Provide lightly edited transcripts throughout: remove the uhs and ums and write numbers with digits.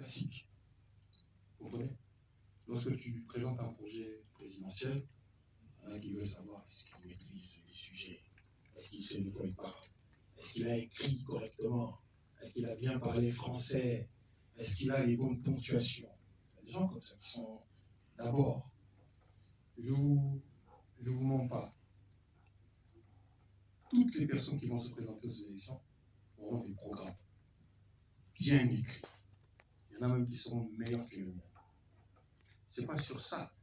classique. Vous comprenez? Lorsque tu présentes un projet présidentiel, il y en a qui veulent savoir est-ce qu'il maîtrise les sujets, est-ce qu'il sait de quoi il parle, est-ce qu'il a écrit correctement, est-ce qu'il a bien parlé français, est-ce qu'il a les bonnes ponctuations. Il y a des gens comme ça qui sont d'abord, je vous mens pas, toutes les personnes qui vont se présenter aux élections auront des programmes bien écrits. Il y en a même qui seront meilleurs que le mien. C'est pas sur ça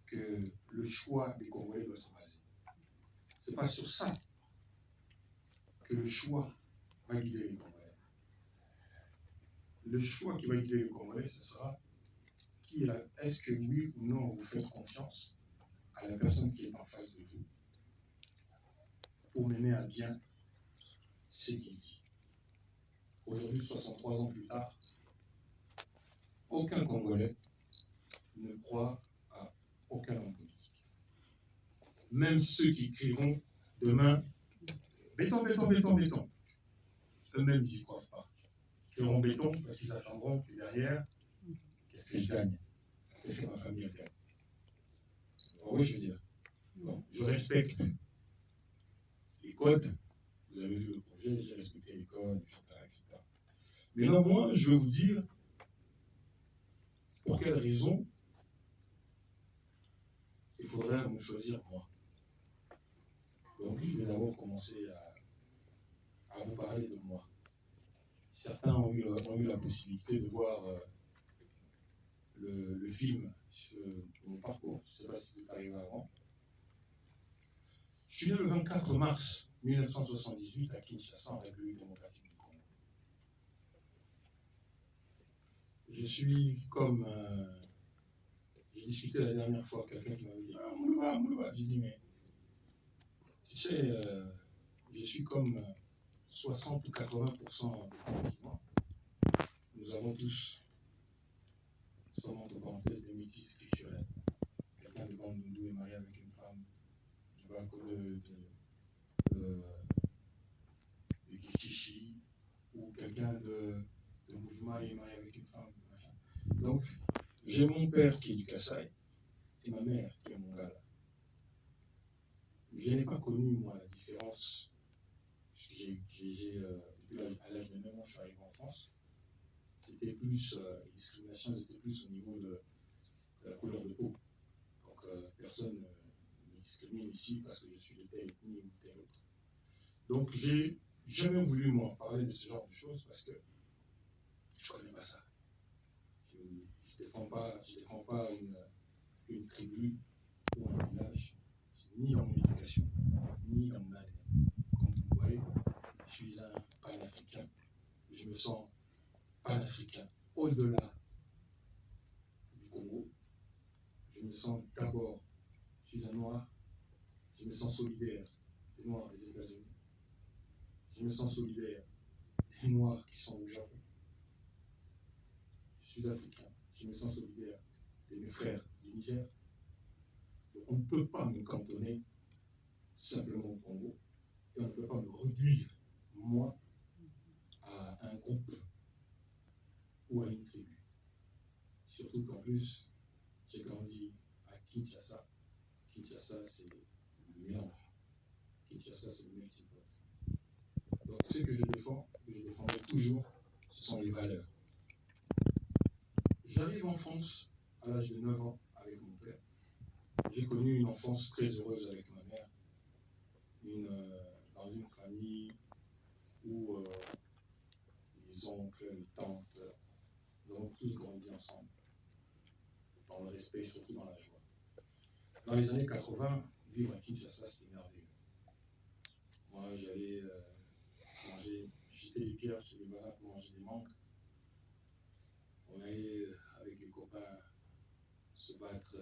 que le choix des Congolais doit se baser. C'est pas sur ça que le choix va guider les Congolais. Le choix qui va guider les Congolais, ce sera est-ce que oui ou non vous faites confiance à la personne qui est en face de vous pour mener à bien ce qu'il dit. Aujourd'hui, 63 ans plus tard, aucun Congolais ne croit à aucun homme politique. Même ceux qui crieront demain béton, béton, béton, béton, eux-mêmes ils n'y croient pas. Ils crieront béton parce qu'ils attendront que derrière, qu'est-ce que je gagne? Qu'est-ce que ma famille gagne? Oui, je veux dire. Bon, je respecte les codes. Vous avez vu le projet, j'ai respecté les codes, etc., etc. Mais là, moi, je vais vous dire pour quelle raison il faudrait me choisir moi. Donc, je vais d'abord commencer à vous parler de moi. Certains ont eu la possibilité de voir le film sur mon parcours. Je ne sais pas si c'est arrivé avant. Je suis né le 24 mars 1978 à Kinshasa, en République démocratique du Congo. Je suis comme... j'ai discuté la dernière fois, quelqu'un qui m'avait dit « Ah, Moulouba, Moulouba ». J'ai dit « Mais tu sais, je suis comme 60 ou 80% de moi. Nous avons tous, sans entre parenthèses, des métis culturels. Quelqu'un de Bandundu est marié avec une femme du Bako de Kichichi, ou quelqu'un de Moujma est marié avec une femme. Machin. Donc, j'ai mon père qui est du Kassai et ma mère qui est Mongala. Je n'ai pas connu, moi, la différence. Depuis à l'âge de 9 ans, je suis arrivé en France. C'était plus, les discriminations étaient plus au niveau de la couleur de peau. Donc, personne ne me discrimine ici parce que je suis de telle ethnie ou telle autre. Donc, j'ai jamais voulu, moi, parler de ce genre de choses parce que je ne connais pas ça. Je ne défends pas une tribu ou un village, ni dans mon éducation, ni dans mon ADN. Comme vous le voyez, je suis un panafricain. Je me sens panafricain. Au-delà du Congo, je me sens d'abord, je suis un noir, je me sens solidaire des noirs des États-Unis. Je me sens solidaire des noirs qui sont au Japon. Je suis africain, je me sens solidaire de mes frères du Niger. Donc on ne peut pas me cantonner simplement au Congo et on ne peut pas me réduire, moi, à un groupe ou à une tribu. Surtout qu'en plus, j'ai grandi à Kinshasa. Kinshasa, c'est le mélange. Kinshasa, c'est le multipole. Donc ce que je défendrai toujours, ce sont les valeurs. J'arrive en France à l'âge de 9 ans avec mon père. J'ai connu une enfance très heureuse avec ma mère, dans une famille où les oncles, les tantes, nous avons tous grandi ensemble, dans le respect et surtout dans la joie. Dans les années 80, vivre à Kinshasa, c'était merveilleux. Moi, j'allais manger, jeter des pierres chez les voisins pour manger des mangues. On allait avec les copains se battre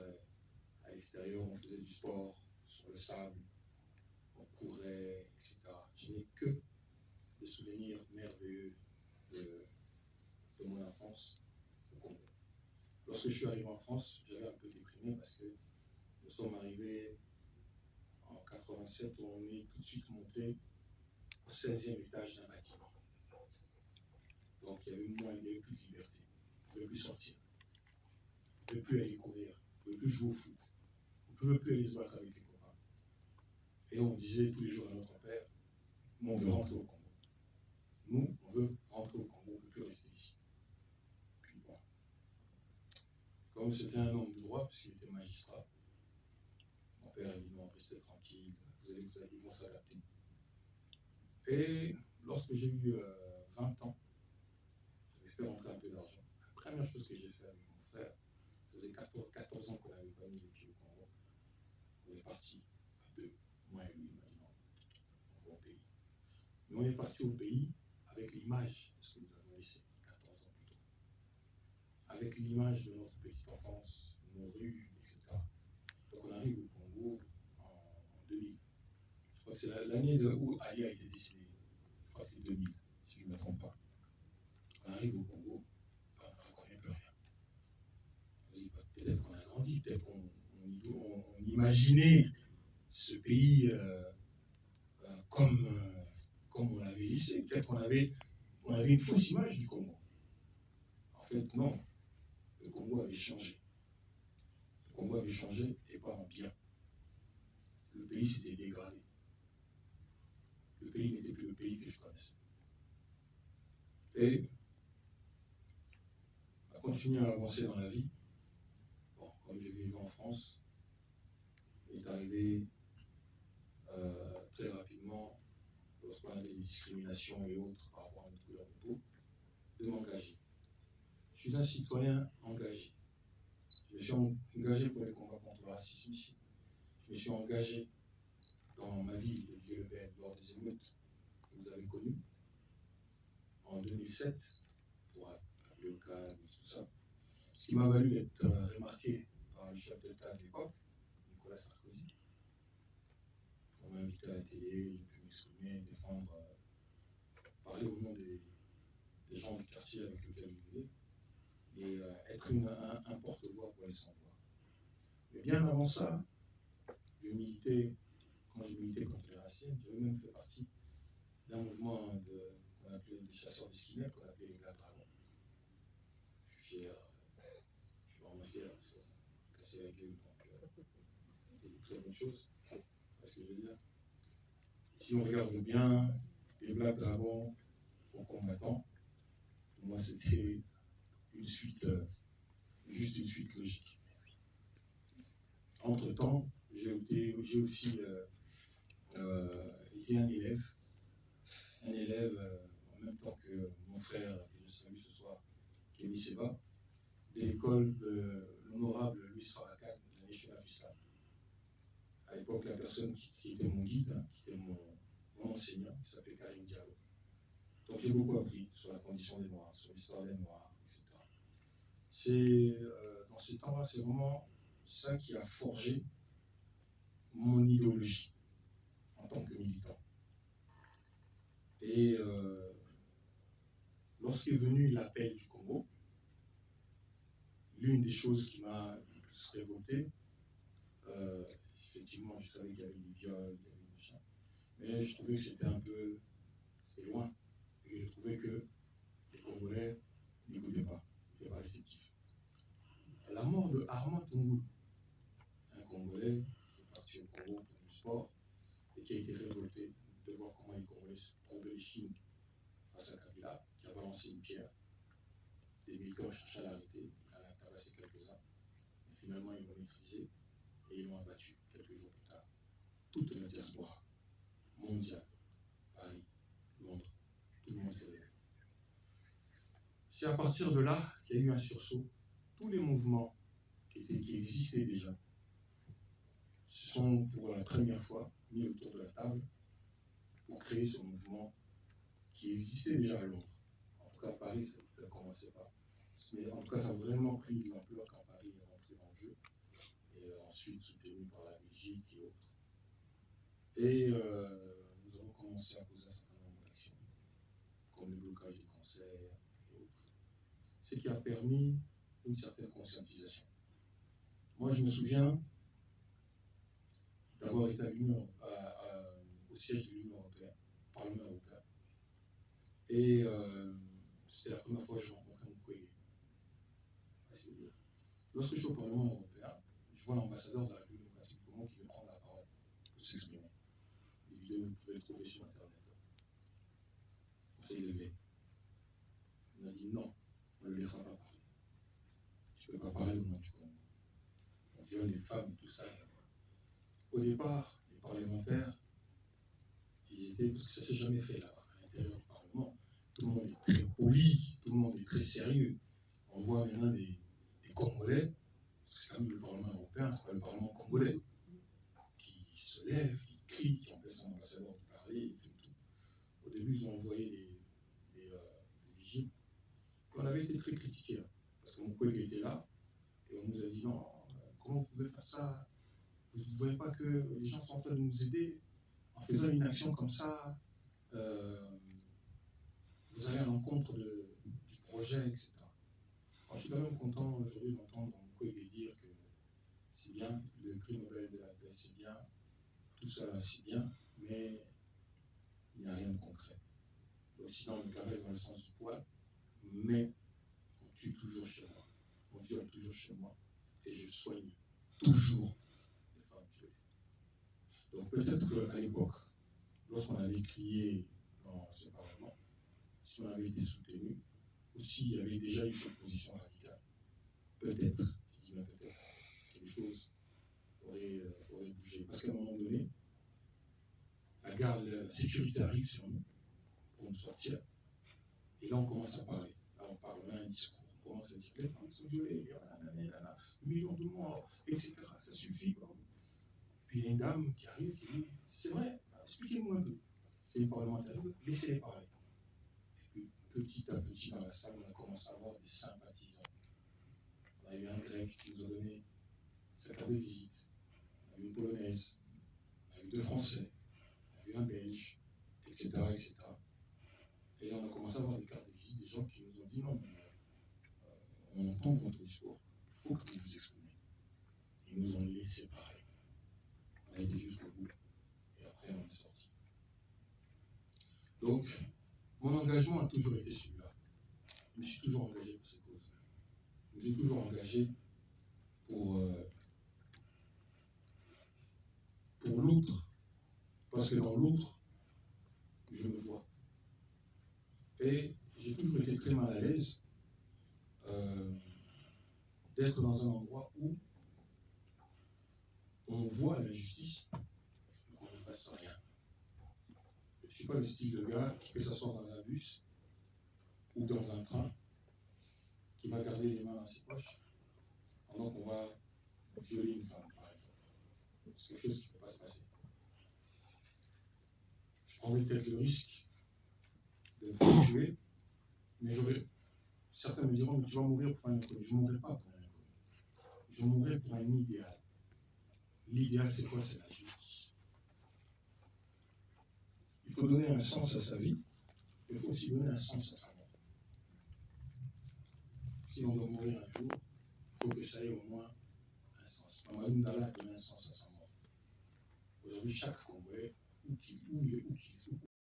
à l'extérieur, on faisait du sport sur le sable, on courait, etc. Je n'ai que des souvenirs merveilleux de mon enfance au Congo. Lorsque je suis arrivé en France, j'avais un peu déprimé parce que nous sommes arrivés en 87 où on est tout de suite monté au 16e étage d'un bâtiment. Donc il y avait moins, il y avait plus de liberté. plus sortir, vous ne pouvez plus aller courir, vous ne pouvez plus jouer au foot, vous ne pouvez plus aller se battre avec les copains. Et on disait tous les jours à notre père, nous on veut rentrer au Congo. Nous, on veut rentrer au Congo, on ne peut plus rester ici. Puis bon, comme c'était un homme de droit, puisqu'il était magistrat, mon père a dit non, restez tranquille, ils vont s'adapter. Et lorsque j'ai eu 20 ans, j'avais fait rentrer un peu d'argent. La première chose que j'ai fait avec mon frère, ça faisait 14 ans qu'on n'avait pas mis les pieds au Congo. On est parti à deux, moi et lui, maintenant, on va au pays. Mais on est parti au pays avec l'image de ce que nous avons laissé 14 ans plus tôt. Avec l'image de notre petite enfance, nos rues, etc. Donc on arrive au Congo en 2000. Je crois que c'est l'année où Ali a été décédé. Je crois que c'est 2000, si je ne me trompe pas. On arrive au Congo, on ne reconnaît plus rien. On dit, peut-être qu'on a grandi, peut-être qu'on imaginait ce pays comme on l'avait laissé. Peut-être qu'on avait une fausse image du Congo. En fait, non. Le Congo avait changé. Le Congo avait changé et pas en bien. Le pays s'était dégradé. Le pays n'était plus le pays que je connaissais. Et on a continué à avancer dans la vie. Bon, comme je vivais en France, il est arrivé très rapidement, lorsqu'on avait des discriminations et autres par rapport à notre couleur de peau, de m'engager. Je suis un citoyen engagé. Je me suis engagé pour les combats contre le racisme ici. Je me suis engagé dans ma ville de Vieux-le-Bel lors des émeutes que vous avez connues en 2007 pour appeler au calme et tout ça. Ce qui m'a valu d'être remarqué par le chef d'État de l'époque, Nicolas Sarkozy. On m'a invité à la télé, j'ai pu m'exprimer, défendre, parler au nom des gens du quartier avec lesquels je vivais et être un porte-voix pour les sans-voix. Mais bien avant ça, quand je militais contre les racistes, j'avais même fait partie d'un mouvement qu'on appelait des chasseurs d'esquimètres, qu'on appelait les Black Dragons. Je suis fier, je suis vraiment fier, parce que casser la gueule, donc c'était une très bonne chose. C'est ce que je veux dire. Si on regarde bien, les Black Dragons aux combattants, pour moi c'était une suite, juste une suite logique. Entre-temps, j'ai aussi été un élève en même temps que mon frère, que je salue ce soir, Kémy Seba, de l'école de l'honorable Louis Farrakhan, de la Nation of Islam. À l'époque, la personne qui était mon guide, qui était mon enseignant, qui s'appelait Karim Diallo. Donc j'ai beaucoup appris sur la condition des Noirs, sur l'histoire des Noirs, etc. Dans ces temps-là, c'est vraiment ça qui a forgé mon idéologie en tant que militant. Et lorsqu'est venu l'appel du Congo, l'une des choses qui m'a le plus révolté, effectivement, je savais qu'il y avait des viols, il y avait des machins, mais je trouvais que c'était loin. Et je trouvais que les Congolais n'écoutaient pas, n'étaient pas réceptifs. La mort de Armand Tungulu, un Congolais qui est parti au Congo pour le sport et qui a été révolté de voir comment les Congolais se courbaient les chines face à Kabila, qui a balancé une pierre. Des militants cherchaient à l'arrêter, il en a tabassé quelques-uns, mais finalement ils l'ont maîtrisé et ils l'ont abattu quelques jours plus tard. Toute la diaspora mondiale, Paris, Londres, tout le monde s'est levé. C'est à partir de là qu'il y a eu un sursaut. Tous les mouvements qui existaient déjà se sont pour la première fois mis autour de la table pour créer ce mouvement qui existait déjà à Londres. En tout cas, à Paris, ça ne commençait pas. Mais en tout cas, ça a vraiment pris de l'ampleur quand Paris est rentré dans le jeu. Et ensuite, soutenu par la Belgique et autres. Et nous avons commencé à poser un certain nombre d'actions, comme le blocage des concerts et autres. Ce qui a permis une certaine conscientisation. Moi, je me souviens d'avoir été au siège de l'Union européenne, au Parlement européen. Et c'était la première fois que je rencontrais Mukwege. Lorsque je suis au Parlement européen, je vois l'ambassadeur de la République démocratique du Congo qui veut prendre la parole pour s'exprimer. Les vidéos, vous pouvez les trouver sur Internet. On s'est levé. On a dit non, on ne le laissera pas parler. Tu ne peux pas parler au nom du Congo. On viole les femmes, tout ça. Au départ, les parlementaires, ils étaient, parce que ça ne s'est jamais fait là, à l'intérieur du Parlement. Tout le monde est très poli, tout le monde est très sérieux. On voit maintenant des Congolais, c'est quand même le Parlement européen, c'est pas le Parlement congolais, qui se lèvent, qui crient, qui empêchent son ambassadeur de parler et tout. Au début, ils ont envoyé des vigiles. On avait été très critiqués, hein, parce que mon collègue était là, et on nous a dit non, comment vous pouvez faire ça? Vous ne voyez pas que les gens sont en train de nous aider en faisant une action comme ça, vous allez à l'encontre du projet, etc. Alors, je suis quand même content aujourd'hui d'entendre mon collègue dire que c'est bien, le prix Nobel de la paix, c'est bien, tout ça, c'est bien, mais il n'y a rien de concret. L'Occident me caresse dans le sens du poil, mais on tue toujours chez moi, on viole toujours chez moi, et je soigne toujours les femmes violées. Donc peut-être qu'à l'époque, lorsqu'on avait crié dans ce Parlement, si on avait été soutenu, ou s'il y avait déjà eu cette position radicale, peut-être, je dis bien peut-être, que les choses auraient bougé. Parce qu'à un moment donné, la sécurité arrive sur nous pour nous sortir, et là on commence à parler. Là on parle, on a un discours, on commence à dire les femmes sont violées, millions de morts, etc. Ça suffit. Puis il y a une dame qui arrive qui dit c'est vrai, expliquez-moi un peu. C'est les parlementaires, laissez-les parler. Et puis petit à petit dans la salle, on a commencé à avoir des sympathisants. On a eu un grec qui nous a donné sa carte de visite, on a eu une polonaise, on a eu deux français, on a eu un belge, etc., etc. Et là on a commencé à avoir des cartes de visite, des gens qui nous ont dit non, mais on entend votre discours, il faut que vous vous exprimiez. Ils nous ont laissé parler. On a été jusqu'au bout. Et après on est sorti. Donc, mon engagement a toujours été celui-là. Je me suis toujours engagé pour ces causes. Je me suis toujours engagé pour l'autre. Parce que dans l'autre, je me vois. Et j'ai toujours été très mal à l'aise d'être dans un endroit où on voit l'injustice, mais qu'on ne fasse rien. Je ne suis pas le style de gars qui peut s'asseoir dans un bus ou dans un train, qui va garder les mains dans ses poches pendant qu'on va violer une femme, par exemple. C'est quelque chose qui ne peut pas se passer. Je prendrais peut-être le risque de me faire tuer, mais certains me diront, mais tu vas mourir pour un inconnu. Je ne mourrai pas pour un inconnu. Je mourrai pour un idéal. L'idéal, c'est quoi? C'est la justice. Il faut donner un sens à sa vie, mais il faut aussi donner un sens à sa mort. Si on doit mourir un jour, il faut que ça ait au moins un sens. Mamadou Ndala a donné un sens à sa mort. Aujourd'hui, chaque Congolais, où qu'il